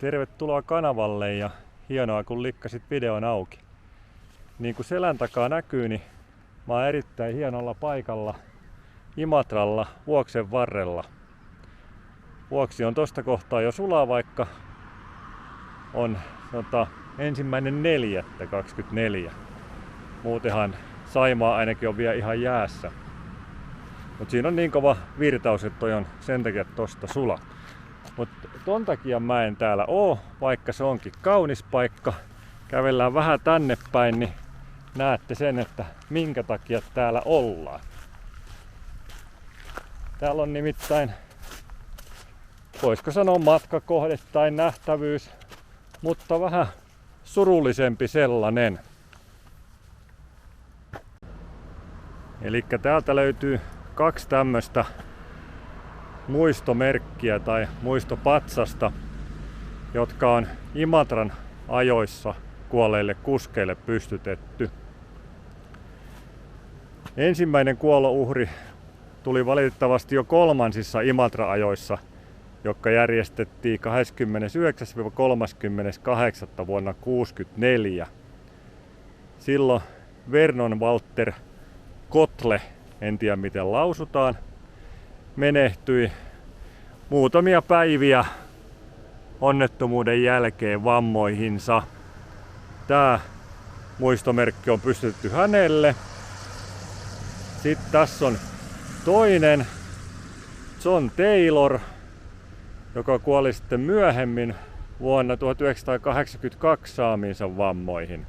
Tervetuloa kanavalle ja hienoa kun likkasit videon auki. Niin kuin selän takaa näkyy, niin mä oon erittäin hienolla paikalla Imatralla Vuoksen varrella. Vuoksi on tosta kohtaa jo sulaa, vaikka on 1.4.24. Muutenhan Saimaa ainakin on vielä ihan jäässä. Mut siinä on niin kova virtaus, että toi on sen takia tosta sula. Mut ton takia mä en täällä oo, vaikka se onkin kaunis paikka. Kävellään vähän tänne päin, niin näette sen, että minkä takia täällä ollaan. Täällä on nimittäin, voisiko sanoa matkakohde tai nähtävyys, mutta vähän surullisempi sellainen. Elikkä täältä löytyy kaksi tämmöstä muistomerkkiä tai muistopatsasta, jotka on Imatran ajoissa kuolleille kuskeille pystytetty. Ensimmäinen kuolouhri tuli valitettavasti jo kolmansissa Imatra-ajoissa, jotka järjestettiin 29.–30.8. vuonna 1964. Silloin Vernon Walter Kotle, en tiedä miten lausutaan, menehtyi muutamia päiviä onnettomuuden jälkeen vammoihinsa. Tää muistomerkki on pystytetty hänelle. Sitten tässä on toinen, John Taylor, joka kuoli sitten myöhemmin vuonna 1982 saamiinsa vammoihin.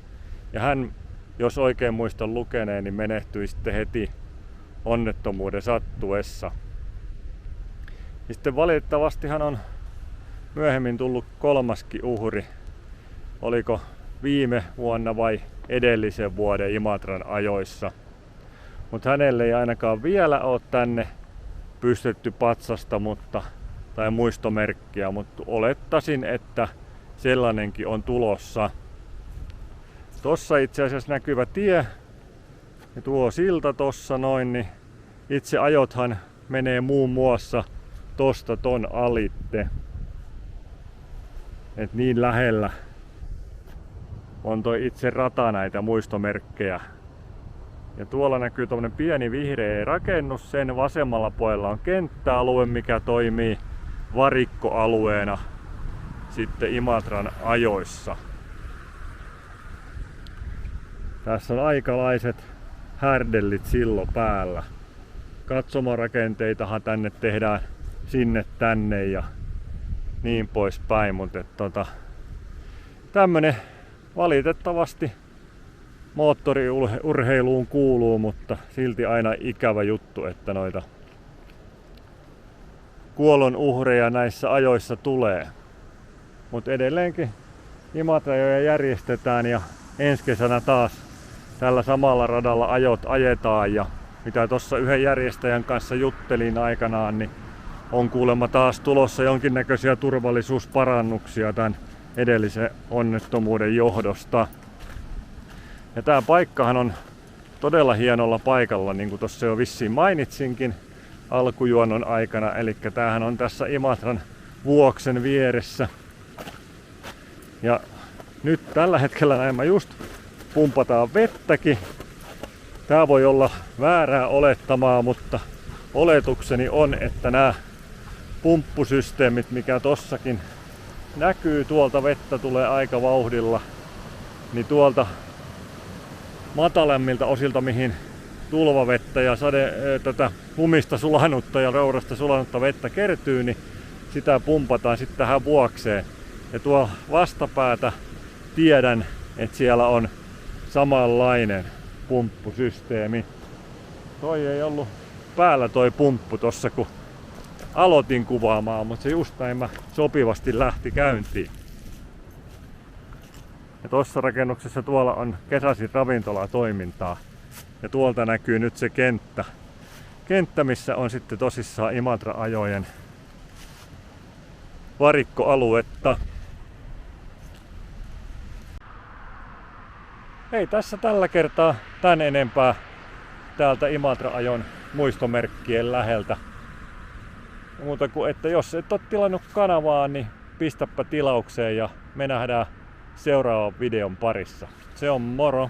Ja hän, jos oikein muistan lukeneen, niin menehtyi sitten heti onnettomuuden sattuessa. Ja sitten valitettavastihan on myöhemmin tullut kolmaskin uhri. Oliko viime vuonna vai edellisen vuoden Imatran ajoissa. Mutta hänelle ei ainakaan vielä ole tänne pystytetty patsasta tai muistomerkkiä, mutta olettaisin, että sellainenkin on tulossa. Tossa itse asiassa näkyvä tie ja tuo silta tossa noin, niin itse ajothan menee muun muassa tosta ton alitte. Et niin lähellä on toi itse rata näitä muistomerkkejä. Ja tuolla näkyy tommonen pieni vihreä rakennus, sen vasemmalla puolella on kenttäalue, mikä toimii varikkoalueena sitten Imatran ajoissa. Tässä on aikalaiset härdellit sillo päällä. Katsomorakenteitahan tänne tehdään sinne tänne ja niin poispäin, mutta tämmönen valitettavasti moottoriurheiluun kuuluu, mutta silti aina ikävä juttu, että noita kuolonuhreja näissä ajoissa tulee. Mutta edelleenkin Imatra-ajoja järjestetään ja ensi kesänä taas tällä samalla radalla ajot ajetaan, ja mitä tuossa yhden järjestäjän kanssa juttelin aikanaan, niin on kuulemma taas tulossa jonkinnäköisiä turvallisuusparannuksia tämän edellisen onnettomuuden johdosta. Ja tää paikkahan on todella hienolla paikalla, niin kuin tuossa jo vissiin mainitsinkin alkujuonnon aikana. Eli tämähän on tässä Imatran Vuoksen vieressä. Ja nyt tällä hetkellä näin just pumpataan vettäkin. Tää voi olla väärää olettamaa, mutta oletukseni on, että nämä pumppusysteemit, mikä tossakin näkyy, tuolta vettä tulee aika vauhdilla, niin tuolta matalemmilta osilta, mihin tulvavettä ja lumista sulanutta ja rourasta sulanutta vettä kertyy, niin sitä pumpataan sitten tähän Vuokseen. Ja tuo vastapäätä tiedän, että siellä on samanlainen pumppusysteemi. Toi ei ollut päällä toi pumppu tossa, kun aloitin kuvaamaan, mutta se just näin sopivasti lähti käyntiin. Ja tuossa rakennuksessa tuolla on kesäisin ravintolatoimintaa. Ja tuolta näkyy nyt se kenttä. Kenttä, missä on sitten tosissaan Imatra-ajojen varikkoaluetta. Ei tässä tällä kertaa tän enempää täältä Imatra-ajon muistomerkkien läheltä. Muuta kuin, että jos et ole tilannut kanavaa, niin pistäpä tilaukseen ja me nähdään seuraavan videon parissa. Se on moro!